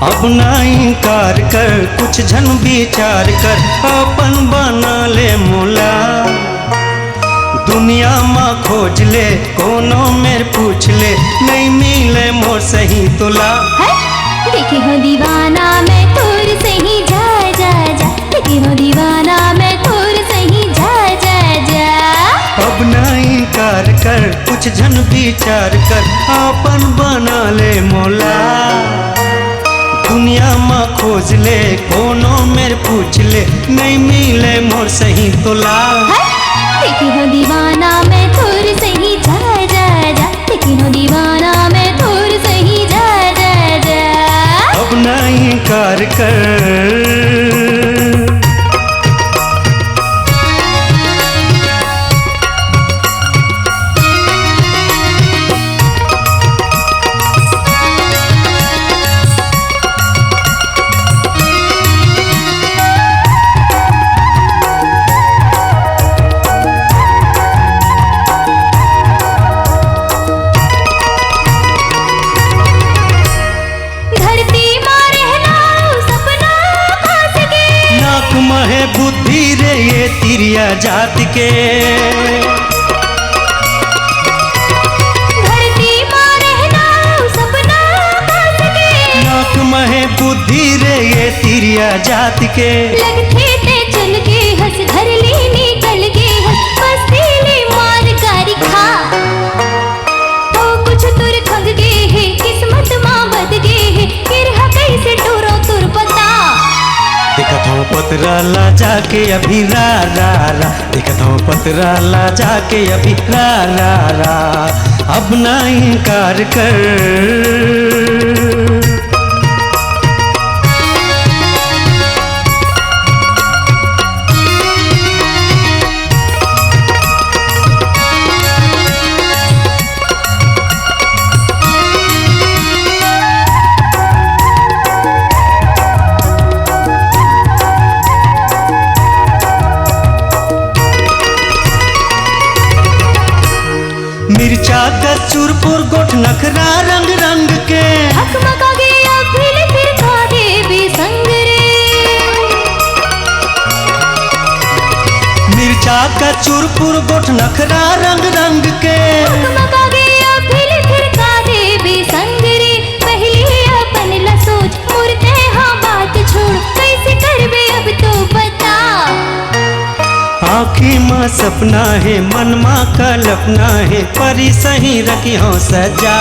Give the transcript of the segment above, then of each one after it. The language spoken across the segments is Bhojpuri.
अब ना इनकार कर, कुछ झन विचार कर, अपन बना ले मोला। दुनिया माँ खोज ले, कोनो मेर पूछ ले, नहीं मिले मोर सही तोला। देखे हो दीवाना मैं तोर सही जा जा जा, देखे हो दीवाना मैं तोर सही जा जा जा। अब ना इनकार कर, कुछ झन विचार कर, अपन बना ले मोला। दुनिया माँ खोज ले, कोनो मेर पूछ ले, नहीं मिले मोर सही तोला। देखे हो दीवाना मैं तोर सही जा जा जा, देखे हो दीवाना मैं तोर सही जा जा जा। अब ना इनकार कर। महे बुद्धि रे ये तिरिया जात के, धरती माँ रहना सपना खास के। नाक महे बुद्धि रे ये तिरिया जात के। लगथे ते चल के हंस घर ली निकल के हंस, बस्ती ली मार कारी खा। तो कुछ तुर खंग गे है, किस्मत माँ बद गे है, किरहा कैसे टूरो तुर पता। दिखत हूँ पतरा ला जाके अभी रा रा रा, दिखत हूँ पतरा ला जाके अभी रा रा रा। अब ना इनकार कर। मिर्चा कचूरपुर गोठ नखरा रंग रंग के, हकमका गे अभिल फिर खा गे बेसंग रे। मिर्चा कचूरपुर गोठ नखरा रंग रंग के, हकमका गे अभिल फिर खा गे बेसंग रे। पहले अपन ला सोच मुर्ते हाँ बात छोड़, कैसे करबे अब तो बता। आँखी माँ सपना है, मन माँ कल्पना है, परी सही रखी हो सजा।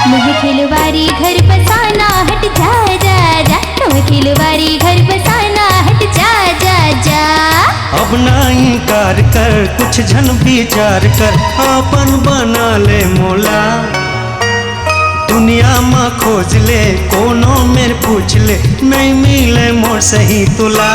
मुँह खिलवारी घर बसाना हट जा जा जा, मुँह खिलवारी घर बसाना हट जा जा जा। अब ना इनकार कर, कुछ झन विचार कर, अपन बना ले मोला। दुनिया माँ खोज ले, कोनो मेर पूछ ले, नहीं मिले मोर सही तोला।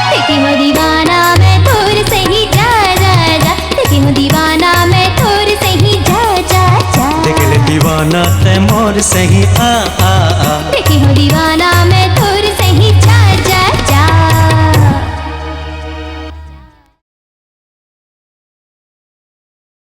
देखे हो दीवाना मैं तोर सही जा जा जा, देखे हो दीवाना मैं तोर सही जा जा जा। देख ले दीवाना ते मोर सही आ आ आ, देखे हो दीवाना